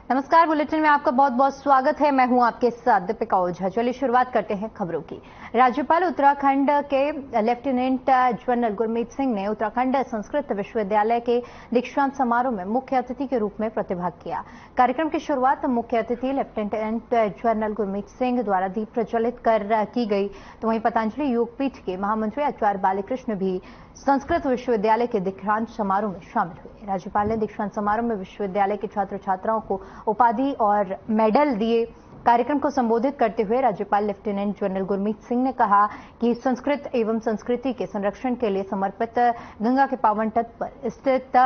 नमस्कार, बुलेटिन में आपका बहुत बहुत स्वागत है। मैं हूं आपके साथ दीपिका ओझा। चलिए शुरुआत करते हैं खबरों की। राज्यपाल उत्तराखंड के लेफ्टिनेंट जनरल गुरमीत सिंह ने उत्तराखंड संस्कृत विश्वविद्यालय के दीक्षांत समारोह में मुख्य अतिथि के रूप में प्रतिभाग किया। कार्यक्रम की शुरुआत मुख्य अतिथि लेफ्टिनेंट जनरल गुरमीत सिंह द्वारा दीप प्रज्वलित कर की गई, तो वहीं पतंजलि योगपीठ के महामंत्री आचार्य बालकृष्ण भी संस्कृत विश्वविद्यालय के दीक्षांत समारोह में शामिल हुए। राज्यपाल ने दीक्षांत समारोह में विश्वविद्यालय के छात्र छात्राओं को उपाधि और मेडल दिए। कार्यक्रम को संबोधित करते हुए राज्यपाल लेफ्टिनेंट जनरल गुरमीत सिंह ने कहा कि संस्कृत एवं संस्कृति के संरक्षण के लिए समर्पित गंगा के पावन तट पर स्थित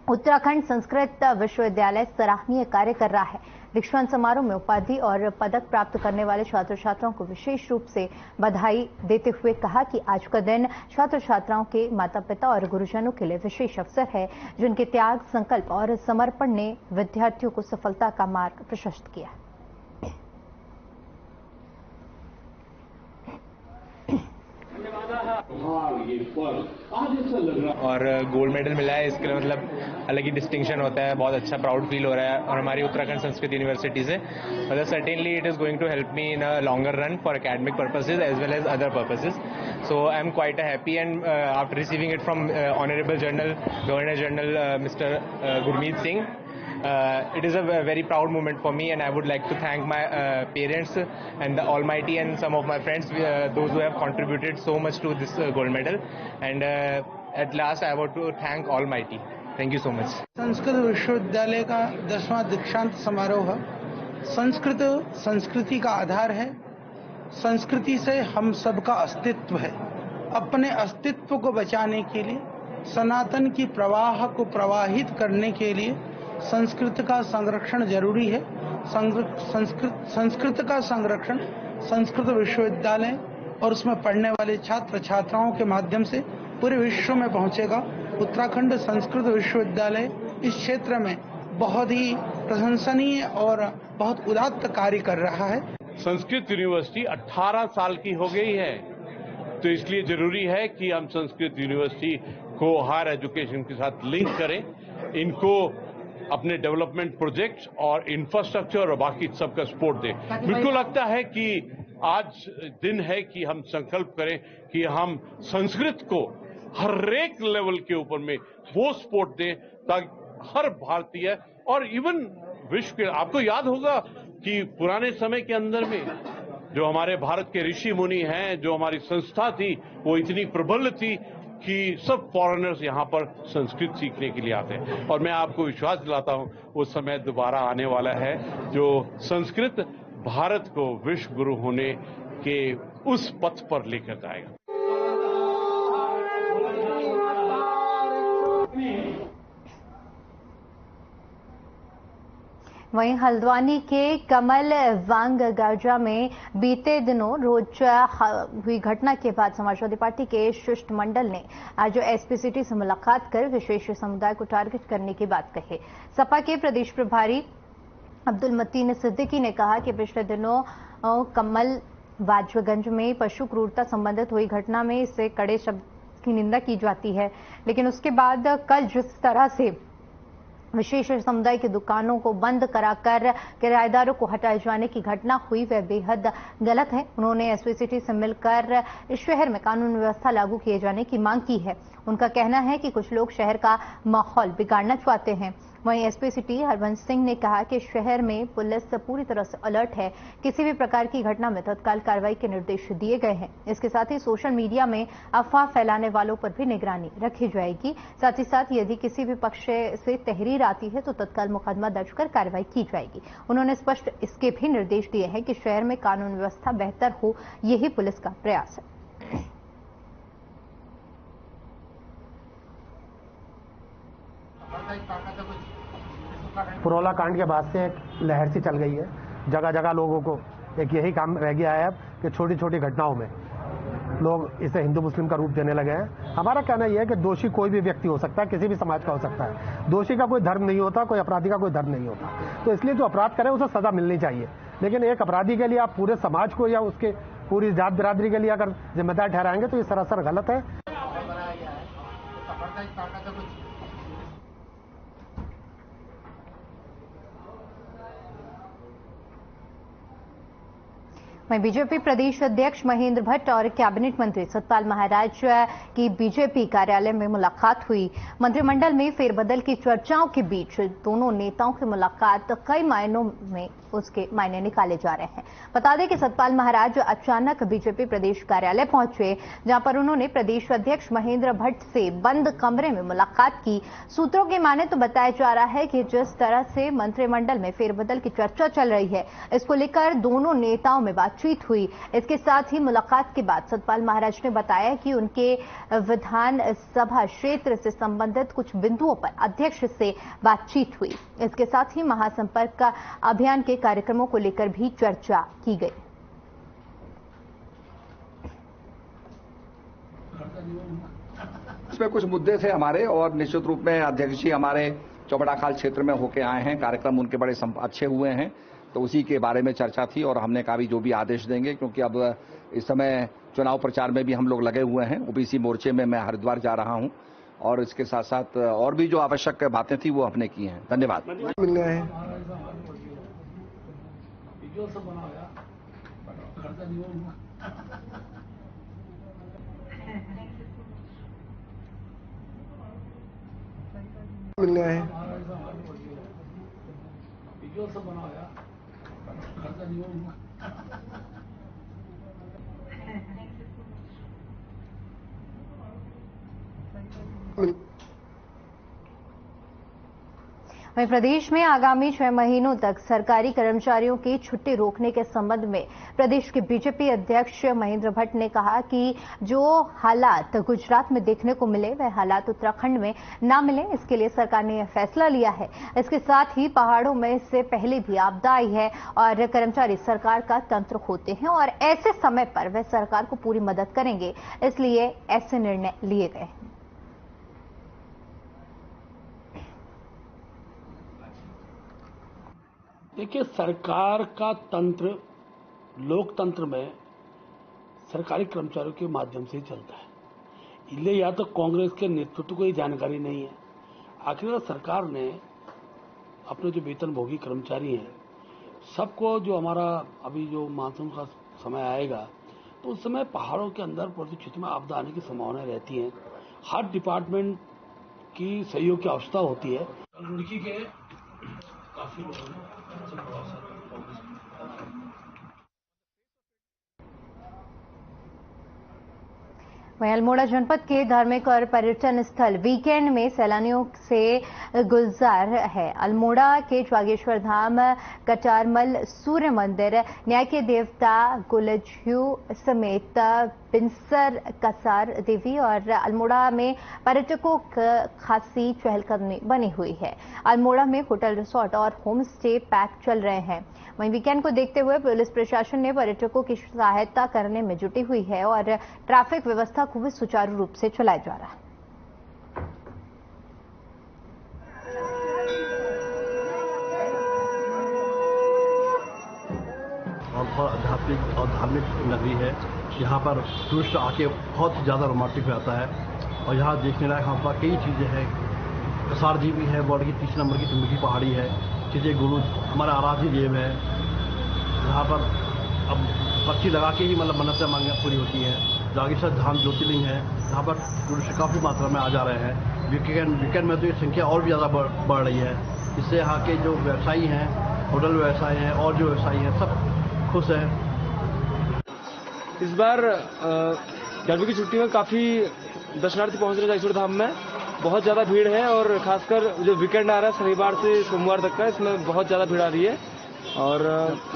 उत्तराखंड संस्कृत विश्वविद्यालय सराहनीय कार्य कर रहा है। दीक्षांत समारोह में उपाधि और पदक प्राप्त करने वाले छात्र छात्राओं को विशेष रूप से बधाई देते हुए कहा कि आज का दिन छात्र छात्राओं के माता पिता और गुरुजनों के लिए विशेष अवसर है, जिनके त्याग, संकल्प और समर्पण ने विद्यार्थियों को सफलता का मार्ग प्रशस्त किया। और गोल्ड मेडल मिला है, इसके लिए मतलब अलग ही डिस्टिंक्शन होता है, बहुत अच्छा प्राउड फील हो रहा है। और हमारी उत्तराखंड संस्कृत यूनिवर्सिटी से मतलब certainly it is going to help me in a longer run for academic purposes as well as other purposes. So I am quite happy and after receiving it from honourable governor general mister Gurmeet Singh. It is a very proud moment for me, and I would like to thank my parents and the Almighty and some of my friends, those who have contributed so much to this gold medal. And at last, I want to thank Almighty. Thank you so much. Sanskrit विश्वविद्यालय का 10वां दीक्षांत समारोह। संस्कृत संस्कृति का आधार है। संस्कृति से हम सबका अस्तित्व है। अपने अस्तित्व को बचाने के लिए, सनातन की प्रवाह को प्रवाहित करने के लिए संस्कृत का संरक्षण जरूरी है। संस्कृत का संरक्षण संस्कृत विश्वविद्यालय और उसमें पढ़ने वाले छात्र छात्राओं के माध्यम से पूरे विश्व में पहुंचेगा। उत्तराखंड संस्कृत विश्वविद्यालय इस क्षेत्र में बहुत ही प्रशंसनीय और बहुत उदात्त कार्य कर रहा है। संस्कृत यूनिवर्सिटी 18 साल की हो गई है, तो इसलिए जरूरी है कि हम संस्कृत यूनिवर्सिटी को हायर एजुकेशन के साथ लिंक करें, इनको अपने डेवलपमेंट प्रोजेक्ट्स और इंफ्रास्ट्रक्चर और बाकी सबका सपोर्ट दें। मुझको लगता है कि आज दिन है कि हम संकल्प करें कि हम संस्कृत को हर एक लेवल के ऊपर में वो सपोर्ट दें ताकि हर भारतीय और इवन विश्व के, आपको याद होगा कि पुराने समय के अंदर में जो हमारे भारत के ऋषि मुनि हैं, जो हमारी संस्था थी, वो इतनी प्रबल थी कि सब फॉरेनर्स यहाँ पर संस्कृत सीखने के लिए आते हैं। और मैं आपको विश्वास दिलाता हूँ वो समय दोबारा आने वाला है जो संस्कृत भारत को विश्व गुरु होने के उस पथ पर लेकर जाएगा। वहीं हल्द्वानी के कमल वांग गाजा में बीते दिनों रोज हुई घटना के बाद समाजवादी पार्टी के शिष्टमंडल ने आज एसपी सिटी से मुलाकात कर विशेष समुदाय को टारगेट करने की बात कही। सपा के प्रदेश प्रभारी अब्दुल मतीन सिद्दीकी ने कहा कि पिछले दिनों कमल वाजगंज में पशु क्रूरता संबंधित हुई घटना में इससे कड़े शब्द की निंदा की जाती है, लेकिन उसके बाद कल जिस तरह से विशेष समुदाय की दुकानों को बंद कराकर किराएदारों को हटाए जाने की घटना हुई वह बेहद गलत है। उन्होंने एसपी सिटी से मिलकर इस शहर में कानून व्यवस्था लागू किए जाने की मांग की है। उनका कहना है कि कुछ लोग शहर का माहौल बिगाड़ना चाहते हैं। वहीं एसपी सिटी हरवंश सिंह ने कहा कि शहर में पुलिस पूरी तरह से अलर्ट है, किसी भी प्रकार की घटना में तत्काल कार्रवाई के निर्देश दिए गए हैं। इसके साथ ही सोशल मीडिया में अफवाह फैलाने वालों पर भी निगरानी रखी जाएगी। साथ ही साथ यदि किसी भी पक्ष से तहरीर आती है तो तत्काल मुकदमा दर्ज कर कार्रवाई की जाएगी। उन्होंने स्पष्ट इसके भी निर्देश दिए हैं कि शहर में कानून व्यवस्था बेहतर हो, यही पुलिस का प्रयास है। पुरोला कांड के बाद से एक लहर सी चल गई है। जगह जगह लोगों को एक यही काम रह गया है अब कि छोटी छोटी घटनाओं में लोग इसे हिंदू मुस्लिम का रूप देने लगे हैं। हमारा कहना यह है कि दोषी कोई भी व्यक्ति हो सकता है, किसी भी समाज का हो सकता है। दोषी का कोई धर्म नहीं होता, कोई अपराधी का कोई धर्म नहीं होता। तो इसलिए जो अपराध करे उसे सजा मिलनी चाहिए, लेकिन एक अपराधी के लिए आप पूरे समाज को या उसके पूरी जात बिरादरी के लिए अगर जिम्मेदार ठहराएंगे तो ये सरासर गलत है। वहीं बीजेपी प्रदेश अध्यक्ष महेंद्र भट्ट और कैबिनेट मंत्री सतपाल महाराज की बीजेपी कार्यालय में मुलाकात हुई। मंत्रिमंडल में फेरबदल की चर्चाओं के बीच दोनों नेताओं की मुलाकात कई मायनों में उसके मायने निकाले जा रहे हैं। बता दें कि सतपाल महाराज अचानक बीजेपी प्रदेश कार्यालय पहुंचे, जहां पर उन्होंने प्रदेश अध्यक्ष महेंद्र भट्ट से बंद कमरे में मुलाकात की। सूत्रों के माने तो बताया जा रहा है कि जिस तरह से मंत्रिमंडल में फेरबदल की चर्चा चल रही है, इसको लेकर दोनों नेताओं में बातचीत हुई। इसके साथ ही मुलाकात के बाद सतपाल महाराज ने बताया कि उनके विधानसभा क्षेत्र से संबंधित कुछ बिंदुओं पर अध्यक्ष से बातचीत हुई। इसके साथ ही महासंपर्क अभियान के कार्यक्रमों को लेकर भी चर्चा की गई। इसमें कुछ मुद्दे थे हमारे, और निश्चित रूप में अध्यक्ष जी हमारे चौबड़ाखाल क्षेत्र में होके आए हैं, कार्यक्रम उनके बड़े अच्छे हुए हैं, तो उसी के बारे में चर्चा थी। और हमने कहा भी जो भी आदेश देंगे, क्योंकि अब इस समय चुनाव प्रचार में भी हम लोग लगे हुए हैं। ओबीसी मोर्चे में मैं हरिद्वार जा रहा हूं, और इसके साथ साथ और भी जो आवश्यक बातें थी वो हमने की हैं। धन्यवाद। मिल गए हैं। मिल गए हैं। वहीं प्रदेश में आगामी 6 महीनों तक सरकारी कर्मचारियों की छुट्टी रोकने के संबंध में प्रदेश के बीजेपी अध्यक्ष महेंद्र भट्ट ने कहा कि जो हालात गुजरात में देखने को मिले, वह हालात उत्तराखंड में ना मिले, इसके लिए सरकार ने यह फैसला लिया है। इसके साथ ही पहाड़ों में से पहले भी आपदा आई है और कर्मचारी सरकार का तंत्र होते हैं, और ऐसे समय पर वह सरकार को पूरी मदद करेंगे, इसलिए ऐसे निर्णय लिए गए हैं। देखिए, सरकार का तंत्र लोकतंत्र में सरकारी कर्मचारियों के माध्यम से ही चलता है, इसलिए या तो कांग्रेस के नेतृत्व को ये जानकारी नहीं है। आखिर सरकार ने अपने जो वेतनभोगी कर्मचारी हैं सबको, जो हमारा अभी जो मानसून का समय आएगा तो उस समय पहाड़ों के अंदर पर्वतीय क्षेत्र में आपदा आने की संभावना रहती है। हर डिपार्टमेंट की सहयोग की आवश्यकता होती है। रुड़की के काफी लोगों वहीं अल्मोड़ा जनपद के धार्मिक और पर्यटन स्थल वीकेंड में सैलानियों से गुलजार है। अल्मोड़ा के जागेश्वर धाम, कटारमल सूर्य मंदिर, न्याय के देवता गुलझू समेत बिनसर कसार देवी और अल्मोड़ा में पर्यटकों खासी चहलकदमी बनी हुई है। अल्मोड़ा में होटल, रिसोर्ट और होम स्टे पैक चल रहे हैं। वहीं वीकेंड को देखते हुए पुलिस प्रशासन ने पर्यटकों की सहायता करने में जुटी हुई है और ट्रैफिक व्यवस्था को भी सुचारू रूप से चलाया जा रहा है। और आध्यात्मिक और धार्मिक नगरी है। यहाँ पर टूरिस्ट आके बहुत ज़्यादा रोमांटिक हो जाता है, और यहाँ देखने लायक यहाँ पर कई चीज़ें हैं। कसार जी भी है, बॉर्डर की 30 नंबर की मीठी पहाड़ी है। चीज़ें गुरु हमारा आराध्य देव है, यहाँ पर अब पर्ची लगा के ही मतलब मन्नतें मांगना पूरी होती है। जागेश्वर धाम ज्योतिर्लिंग है, यहाँ पर टूरिस्ट काफ़ी मात्रा में आ जा रहे हैं। वीकेंड में तो ये संख्या और भी ज़्यादा बढ़ रही है। इससे यहाँ के जो व्यवसायी हैं, होटल व्यवसायी हैं और जो व्यवसायी हैं, सब खुश हैं। इस बार गर्मी की छुट्टी में काफ़ी दर्शनार्थी पहुँच रहे हैं जागेश्वर धाम में। बहुत ज़्यादा भीड़ है, और खासकर जो वीकेंड आ रहा है शनिवार से सोमवार तक का, इसमें बहुत ज़्यादा भीड़ आ रही है। और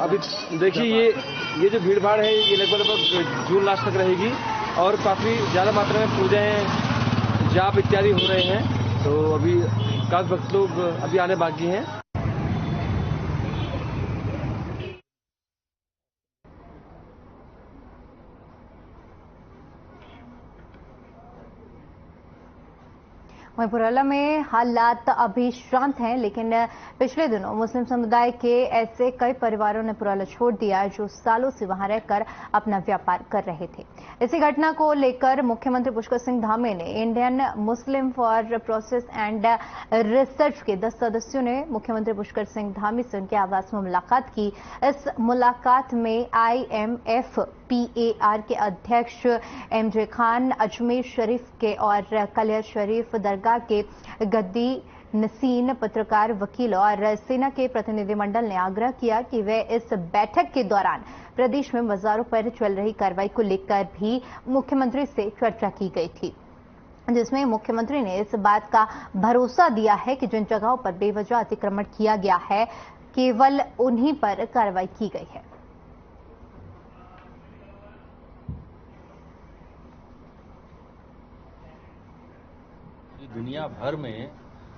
अभी देखिए ये जो भीड़ भाड़ है ये लगभग जून लास्ट तक रहेगी, और काफ़ी ज़्यादा मात्रा में पूजाएं, जाप इत्यादि हो रहे हैं। तो अभी काफ़ी भक्त लोग अभी आने बाकी हैं। वहीं पुराला में हालात अभी शांत हैं, लेकिन पिछले दिनों मुस्लिम समुदाय के ऐसे कई परिवारों ने पुराला छोड़ दिया जो सालों से वहां रहकर अपना व्यापार कर रहे थे। इसी घटना को लेकर मुख्यमंत्री पुष्कर सिंह धामी ने Indian Muslim for process and research के 10 सदस्यों ने मुख्यमंत्री पुष्कर सिंह धामी से उनके आवास में मुलाकात की। इस मुलाकात में IMFPAR के अध्यक्ष MJ खान, अजमेर शरीफ के और कलियर शरीफ दरगाह के गद्दी नसीन, पत्रकार, वकील और सेना के प्रतिनिधिमंडल ने आग्रह किया कि वे इस बैठक के दौरान प्रदेश में बाजारों पर चल रही कार्रवाई को लेकर भी मुख्यमंत्री से चर्चा की गई थी, जिसमें मुख्यमंत्री ने इस बात का भरोसा दिया है कि जिन जगहों पर बेवजह अतिक्रमण किया गया है केवल उन्हीं पर कार्रवाई की गई है। दुनिया भर में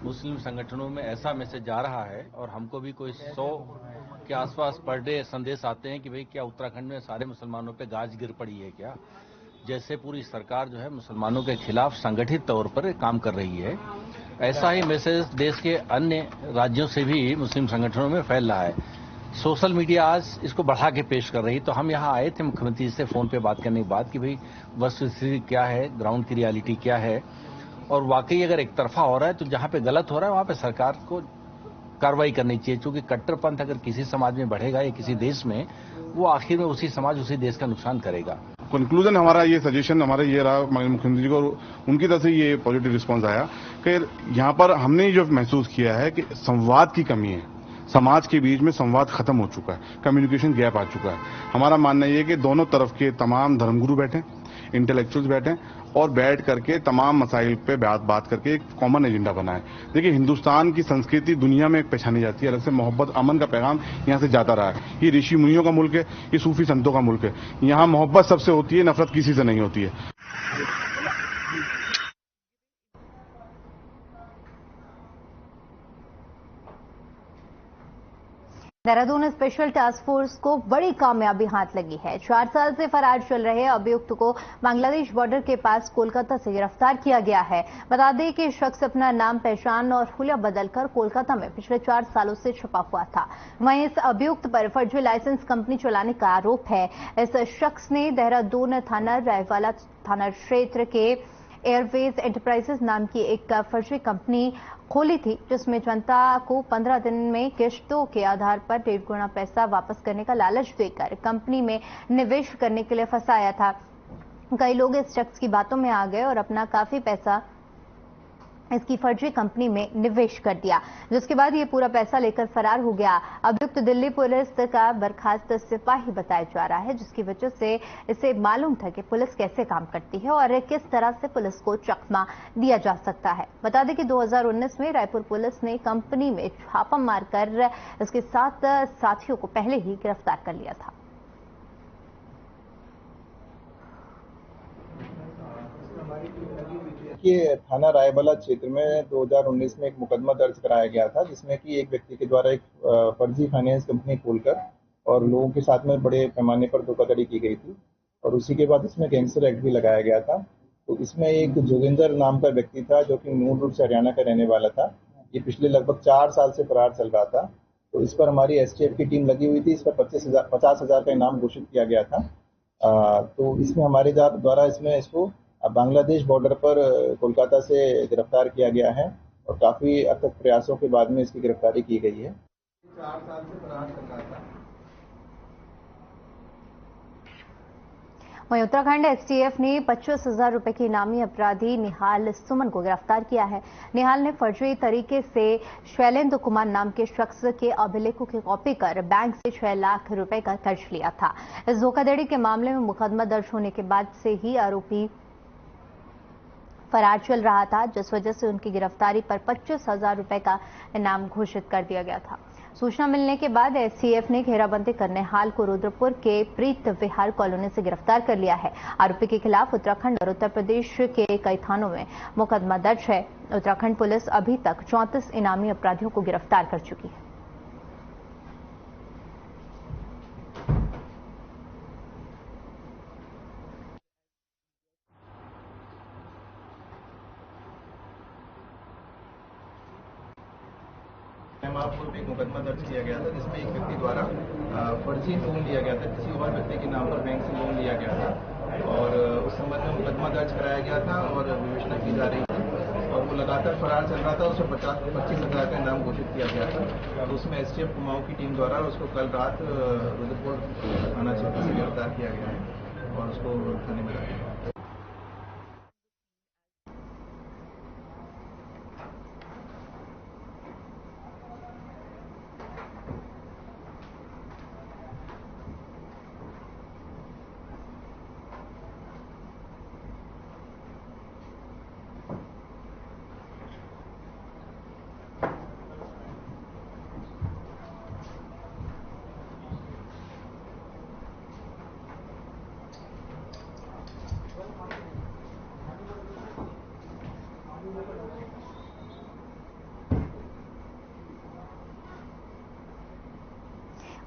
मुस्लिम संगठनों में ऐसा मैसेज जा रहा है और हमको भी कोई 100 के आसपास पर डे संदेश आते हैं कि भाई क्या उत्तराखंड में सारे मुसलमानों पे गाज गिर पड़ी है क्या, जैसे पूरी सरकार जो है मुसलमानों के खिलाफ संगठित तौर पर काम कर रही है। ऐसा ही मैसेज देश के अन्य राज्यों से भी मुस्लिम संगठनों में फैल रहा है। सोशल मीडिया आज इसको बढ़ा के पेश कर रही, तो हम यहाँ आए थे मुख्यमंत्री से फोन पे बात करने के बाद कि भाई वस्तुस्थिति क्या है, ग्राउंड की रियलिटी क्या है, और वाकई अगर एक तरफा हो रहा है तो जहां पे गलत हो रहा है वहां पे सरकार को कार्रवाई करनी चाहिए, क्योंकि कट्टरपंथ अगर किसी समाज में बढ़ेगा या किसी देश में, वो आखिर में उसी समाज उसी देश का नुकसान करेगा। कंक्लूजन हमारा ये सजेशन हमारा ये रहा माननीय मुख्यमंत्री जी को, उनकी तरफ से ये पॉजिटिव रिस्पांस आया कि यहाँ पर हमने जो महसूस किया है कि संवाद की कमी है, समाज के बीच में संवाद खत्म हो चुका है, कम्युनिकेशन गैप आ चुका है। हमारा मानना यह है कि दोनों तरफ के तमाम धर्मगुरु बैठे, इंटेलेक्चुअल्स बैठे और बैठ करके तमाम मसाइल पे बात करके एक कॉमन एजेंडा बनाए। देखिए, हिंदुस्तान की संस्कृति दुनिया में एक पहचानी जाती है, अलग से मोहब्बत अमन का पैगाम यहाँ से जाता रहा है। ये ऋषि मुनियों का मुल्क है, ये सूफी संतों का मुल्क है। यहाँ मोहब्बत सबसे होती है, नफरत किसी से नहीं होती है। देहरादून स्पेशल टास्क फोर्स को बड़ी कामयाबी हाथ लगी है। 4 साल से फरार चल रहे अभियुक्त को बांग्लादेश बॉर्डर के पास कोलकाता से गिरफ्तार किया गया है। बता दें कि शख्स अपना नाम, पहचान और हुलिया बदलकर कोलकाता में पिछले 4 सालों से छुपा हुआ था। वहीं इस अभियुक्त पर फर्जी लाइसेंस कंपनी चलाने का आरोप है। इस शख्स ने देहरादून थाना रायवाला थाना क्षेत्र के एयरवेज एंटरप्राइजेज नाम की एक फर्जी कंपनी खोली थी, जिसमें जनता को 15 दिन में किश्तों के आधार पर 1.5 गुना पैसा वापस करने का लालच देकर कंपनी में निवेश करने के लिए फंसाया था। कई लोग इस शख्स की बातों में आ गए और अपना काफी पैसा इसकी फर्जी कंपनी में निवेश कर दिया, जिसके बाद ये पूरा पैसा लेकर फरार हो गया। अभियुक्त दिल्ली पुलिस का बर्खास्त सिपाही बताया जा रहा है, जिसकी वजह से इसे मालूम था कि पुलिस कैसे काम करती है और किस तरह से पुलिस को चकमा दिया जा सकता है। बता दें कि 2019 में रायपुर पुलिस ने कंपनी में छापा मारकर इसके 7 साथियों को पहले ही गिरफ्तार कर लिया था। थाना रायवाला क्षेत्र में 2019 में एक मुकदमा दर्ज कराया गया था, जिसमें कि एक व्यक्ति के द्वारा एक फर्जी फाइनेंस कंपनी खोलकर और लोगों के साथ में बड़े पैमाने पर धोखाधड़ी की गई थी और उसी के बाद इसमें गैंगस्टर एक्ट भी लगाया गया था। तो इसमें एक जोगिंदर नाम का व्यक्ति था जो कि मूल रूप से हरियाणा का रहने वाला था। ये पिछले लगभग 4 साल से फरार चल रहा था। तो इस पर हमारी एसटीएफ की टीम लगी हुई थी। इस पर 50,000 का इनाम घोषित किया गया था। तो इसमें हमारे द्वारा इसको बांग्लादेश बॉर्डर पर कोलकाता से गिरफ्तार किया गया है और काफी अथक प्रयासों के बाद में इसकी गिरफ्तारी की गई है। 4 साल से फरार चल रहा था। वहीं उत्तराखंड एसटीएफ ने 25,000 रुपए के इनामी अपराधी निहाल सुमन को गिरफ्तार किया है। निहाल ने फर्जी तरीके से शैलेंद्र कुमार नाम के शख्स के अभिलेखों की कॉपी कर बैंक से 6 लाख रुपए का कर्ज लिया था। इस धोखाधड़ी के मामले में मुकदमा दर्ज होने के बाद से ही आरोपी फरार चल रहा था, जिस वजह से उनकी गिरफ्तारी पर 25,000 रुपए का इनाम घोषित कर दिया गया था। सूचना मिलने के बाद एसटीएफ ने घेराबंदी कर निहाल को रुद्रपुर के प्रीत विहार कॉलोनी से गिरफ्तार कर लिया है। आरोपी के खिलाफ उत्तराखंड और उत्तर प्रदेश के कई थानों में मुकदमा दर्ज है। उत्तराखंड पुलिस अभी तक 34 इनामी अपराधियों को गिरफ्तार कर चुकी है। महापुर में एक मुकदमा दर्ज किया गया था जिसमें एक व्यक्ति द्वारा फर्जी लोन लिया गया था, किसी और व्यक्ति के नाम पर बैंक से लोन लिया गया था और उस संबंध में मुकदमा दर्ज कराया गया था और विवेचना की जा रही थी और वो लगातार फरार चल रहा था। उसे 25,000 का इनाम घोषित किया गया था। तो उसमें एसटीएफ कुमाऊं की टीम द्वारा उसको कल रात रुद्रपुर थाना क्षेत्र से गिरफ्तार किया गया है और उसको थाने में लाया गया।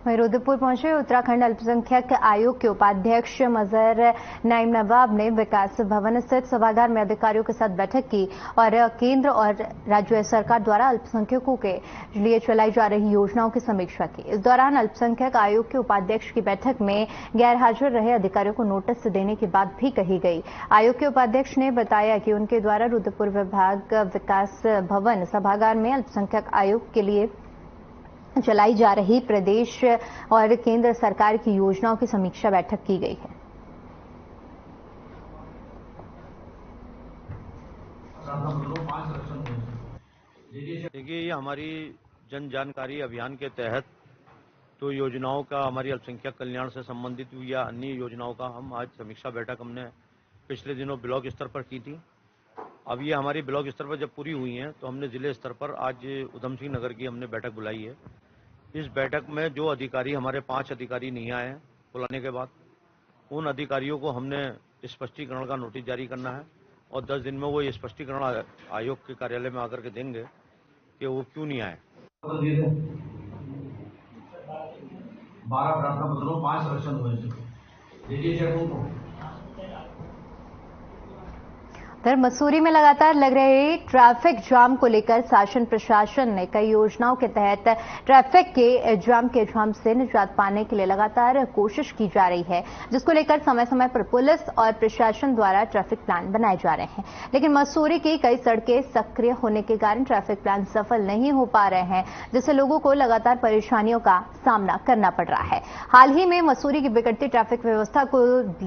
वहीं रुद्रपुर पहुंचे उत्तराखंड अल्पसंख्यक आयोग के उपाध्यक्ष मजहर नाइम नवाब ने विकास भवन स्थित सभागार में अधिकारियों के साथ बैठक की और केंद्र और राज्य सरकार द्वारा अल्पसंख्यकों के लिए चलाई जा रही योजनाओं की समीक्षा की। इस दौरान अल्पसंख्यक आयोग के उपाध्यक्ष की बैठक में गैर हाजिर रहे अधिकारियों को नोटिस देने की बात भी कही गई। आयोग के उपाध्यक्ष ने बताया कि उनके द्वारा रुद्रपुर विभाग विकास भवन सभागार में अल्पसंख्यक आयोग के लिए चलाई जा रही प्रदेश और केंद्र सरकार की योजनाओं की समीक्षा बैठक की गई है। देखिए, ये हमारी जन जानकारी अभियान के तहत तो योजनाओं का हमारी अल्पसंख्यक कल्याण से संबंधित या अन्य योजनाओं का हम आज समीक्षा बैठक हमने पिछले दिनों ब्लॉक स्तर पर की थी। अब ये हमारी ब्लॉक स्तर पर जब पूरी हुई हैं तो हमने जिले स्तर पर आज उधम सिंह नगर की हमने बैठक बुलाई है। इस बैठक में जो अधिकारी हमारे 5 अधिकारी नहीं आए हैं बुलाने के बाद, उन अधिकारियों को हमने स्पष्टीकरण का नोटिस जारी करना है और 10 दिन में वो ये स्पष्टीकरण आयोग के कार्यालय में आकर के देंगे कि वो क्यों नहीं आए। 12 मतलब 5 सिलेक्शन हुए उधर मसूरी में लगातार लग रहे ट्रैफिक जाम को लेकर शासन प्रशासन ने कई योजनाओं के तहत ट्रैफिक के जाम से निजात पाने के लिए लगातार कोशिश की जा रही है, जिसको लेकर समय समय पर पुलिस और प्रशासन द्वारा ट्रैफिक प्लान बनाए जा रहे हैं। लेकिन मसूरी की कई सड़कें सक्रिय होने के कारण ट्रैफिक प्लान सफल नहीं हो पा रहे हैं, जिससे लोगों को लगातार परेशानियों का सामना करना पड़ रहा है। हाल ही में मसूरी की बिगड़ती ट्रैफिक व्यवस्था को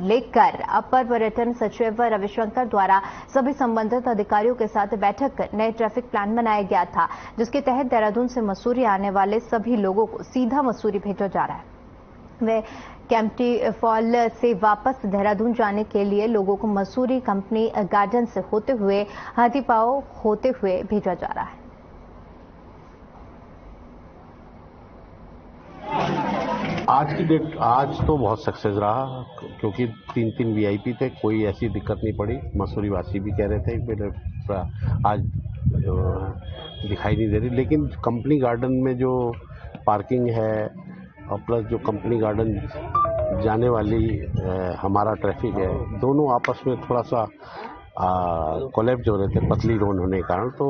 लेकर अपर पर्यटन सचिव रविशंकर द्वारा सभी संबंधित अधिकारियों के साथ बैठक कर नए ट्रैफिक प्लान बनाया गया था, जिसके तहत देहरादून से मसूरी आने वाले सभी लोगों को सीधा मसूरी भेजा जा रहा है। वे कैंपटी फॉल से वापस देहरादून जाने के लिए लोगों को मसूरी कंपनी गार्डन से होते हुए हाथीपाव होते हुए भेजा जा रहा है। आज तो बहुत सक्सेस रहा क्योंकि 3 वीआईपी थे, कोई ऐसी दिक्कत नहीं पड़ी। मसूरी वासी भी कह रहे थे कि आज दिखाई नहीं दे रही, लेकिन कंपनी गार्डन में जो पार्किंग है और प्लस जो कंपनी गार्डन जाने वाली हमारा ट्रैफिक है, दोनों आपस में थोड़ा सा कोलैप्स हो रहे थे पतली रोड होने के कारण, तो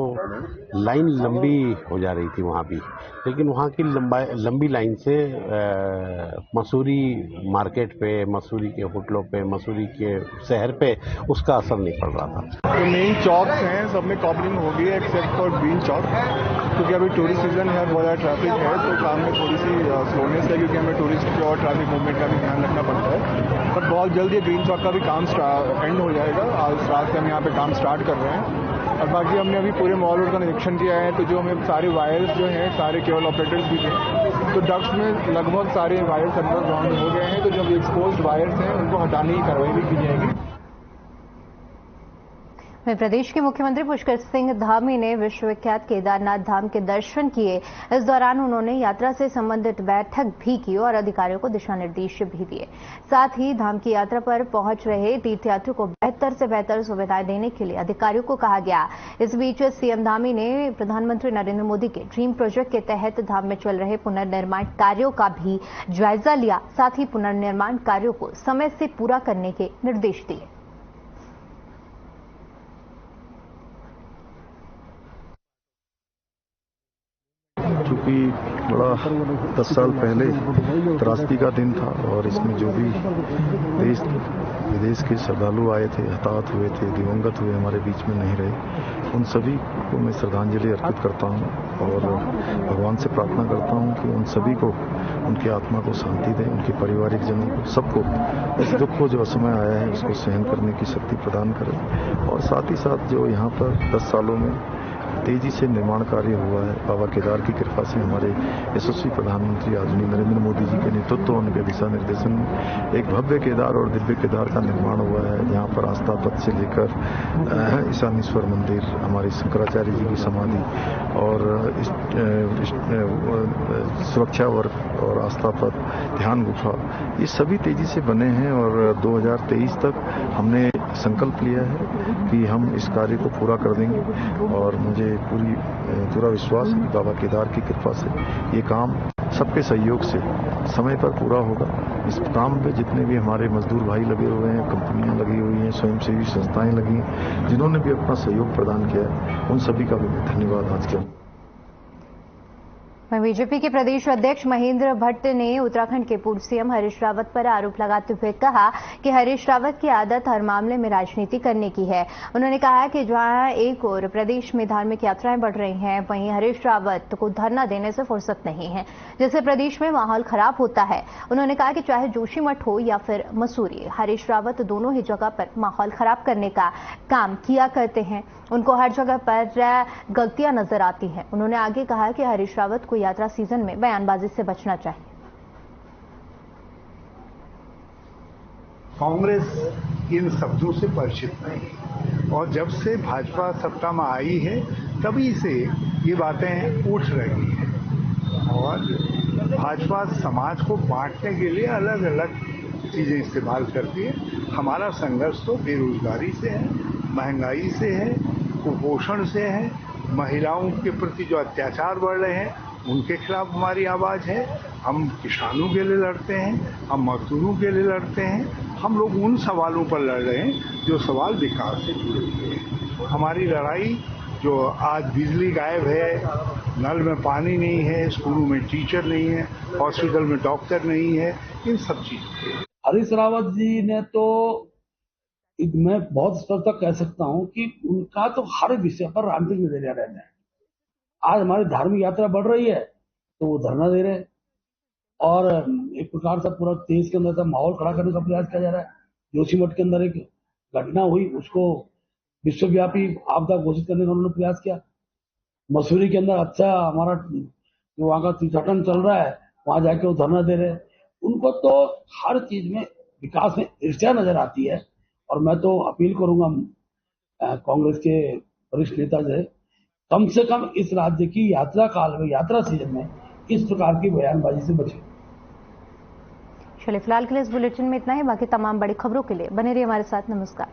लाइन लंबी हो जा रही थी वहाँ भी। लेकिन वहाँ की लंबी लाइन से मसूरी मार्केट पे, मसूरी के होटलों पे, मसूरी के शहर पे उसका असर नहीं पड़ रहा था। तो मेन चौक हैं सब में कॉपलिंग हो गई है एक्सेप्ट फॉर ग्रीन चौक, क्योंकि अभी टूरिस्ट सीजन है, बहुत ज़्यादा ट्रैफिक है, तो काम में थोड़ी सी स्लोनेस है क्योंकि हमें टूरिस्ट के और ट्रैफिक मूवमेंट का भी ध्यान रखना पड़ता है। पर बहुत जल्दी ग्रीन चौक का भी काम एंड हो जाएगा। आज रात से हम यहाँ पे काम स्टार्ट कर रहे हैं और बाकी हमने अभी पूरे मॉल रोड का निरीक्षण किया है, तो जो हमें सारे वायर्स जो हैं सारे केबल ऑपरेटर्स भी थे, तो डक्ट्स में लगभग सारे वायर्स अंडर ग्राउंड हो गए हैं, तो जो एक्सपोज्ड वायर्स हैं उनको हटाने की कार्रवाई भी की जाएगी। में प्रदेश के मुख्यमंत्री पुष्कर सिंह धामी ने विश्वविख्यात केदारनाथ धाम के दर्शन किए। इस दौरान उन्होंने यात्रा से संबंधित बैठक भी की और अधिकारियों को दिशा निर्देश भी दिए। साथ ही धाम की यात्रा पर पहुंच रहे तीर्थयात्रियों को बेहतर से बेहतर सुविधाएं देने के लिए अधिकारियों को कहा गया। इस बीच सीएम धामी ने प्रधानमंत्री नरेंद्र मोदी के ड्रीम प्रोजेक्ट के तहत धाम में चल रहे पुनर्निर्माण कार्यों का भी जायजा लिया। साथ ही पुनर्निर्माण कार्यों को समय से पूरा करने के निर्देश दिए। चूँकि बड़ा 10 साल पहले त्रासदी का दिन था और इसमें जो भी देश विदेश के श्रद्धालु आए थे, हताहत हुए थे, दिवंगत हुए, हमारे बीच में नहीं रहे, उन सभी को मैं श्रद्धांजलि अर्पित करता हूं और भगवान से प्रार्थना करता हूं कि उन सभी को, उनकी आत्मा को शांति दें, उनके पारिवारिक जनों को, सबको इस दुख को जो असमय आया है उसको सहन करने की शक्ति प्रदान करें। और साथ ही साथ जो यहाँ पर 10 सालों में तेजी से निर्माण कार्य हुआ है, बाबा केदार की कृपा से हमारे यशस्वी प्रधानमंत्री आदरणीय नरेंद्र मोदी जी के नेतृत्व, उनके दिशा निर्देशन में एक भव्य केदार और दिव्य केदार का निर्माण हुआ है, जहाँ पर आस्था पथ से लेकर ईशानेश्वर मंदिर, हमारे शंकराचार्य जी की समाधि और सुरक्षा वर्ग और आस्था पथ, ध्यान गुफा, ये सभी तेजी से बने हैं। और 2023 तक हमने संकल्प लिया है कि हम इस कार्य को पूरा कर देंगे और मुझे पूरा विश्वास है कि बाबा केदार की कृपा से ये काम सबके सहयोग से समय पर पूरा होगा। इस काम पे जितने भी हमारे मजदूर भाई लगे हुए हैं, कंपनियां लगी हुई हैं, स्वयंसेवी संस्थाएं लगी हैं, जिन्होंने भी अपना सहयोग प्रदान किया है, उन सभी का भी धन्यवाद आज के। बीजेपी के प्रदेश अध्यक्ष महेंद्र भट्ट ने उत्तराखंड के पूर्व सीएम हरीश रावत पर आरोप लगाते हुए कहा कि हरीश रावत की आदत हर मामले में राजनीति करने की है। उन्होंने कहा कि जहां एक ओर प्रदेश में धार्मिक यात्राएं बढ़ रही हैं, वहीं हरीश रावत को धरना देने से फुर्सत नहीं है, जिससे प्रदेश में माहौल खराब होता है। उन्होंने कहा कि चाहे जोशीमठ हो या फिर मसूरी, हरीश रावत दोनों ही जगह पर माहौल खराब करने का काम किया करते हैं। उनको हर जगह पर गलतियां नजर आती हैं। उन्होंने आगे कहा कि हरीश रावत को यात्रा सीजन में बयानबाजी से बचना चाहिए। कांग्रेस इन शब्दों से परिचित नहीं और जब से भाजपा सत्ता में आई है तभी से ये बातें उठ रही हैं और भाजपा समाज को बांटने के लिए अलग अलग चीजें इस्तेमाल करती है। हमारा संघर्ष तो बेरोजगारी से है, महंगाई से है, कुपोषण से है, महिलाओं के प्रति जो अत्याचार बढ़ रहे हैं उनके खिलाफ हमारी आवाज है। हम किसानों के लिए लड़ते हैं, हम मजदूरों के लिए लड़ते हैं। हम लोग उन सवालों पर लड़ रहे हैं जो सवाल विकास से जुड़े हुए हैं। हमारी लड़ाई जो आज बिजली गायब है, नल में पानी नहीं है, स्कूलों में टीचर नहीं है, हॉस्पिटल में डॉक्टर नहीं है, इन सब चीजों। हरीश रावत जी ने तो मैं बहुत स्पष्ट कह सकता हूं कि उनका तो हर विषय पर राजनीतिक नजरिया रहना है। आज हमारी धार्मिक यात्रा बढ़ रही है तो वो धरना दे रहे हैं और एक प्रकार से पूरा देश के अंदर माहौल खड़ा करने का प्रयास किया जा रहा है। जोशीमठ के अंदर एक घटना हुई, उसको विश्वव्यापी आपदा घोषित करने का उन्होंने प्रयास किया। मसूरी के अंदर अच्छा हमारा जो वहां का तीर्थाटन चल रहा है, वहां जाके वो धरना दे रहे हैं। उनको तो हर चीज में विकास में ईर्ष्या नजर आती है और मैं तो अपील करूंगा कांग्रेस के वरिष्ठ नेता से कम इस राज्य की यात्रा काल में, यात्रा सीजन में इस प्रकार की बयानबाजी से बचें। चलिए फिलहाल के लिए इस बुलेटिन में इतना ही। बाकी तमाम बड़ी खबरों के लिए बने रहिए हमारे साथ। नमस्कार।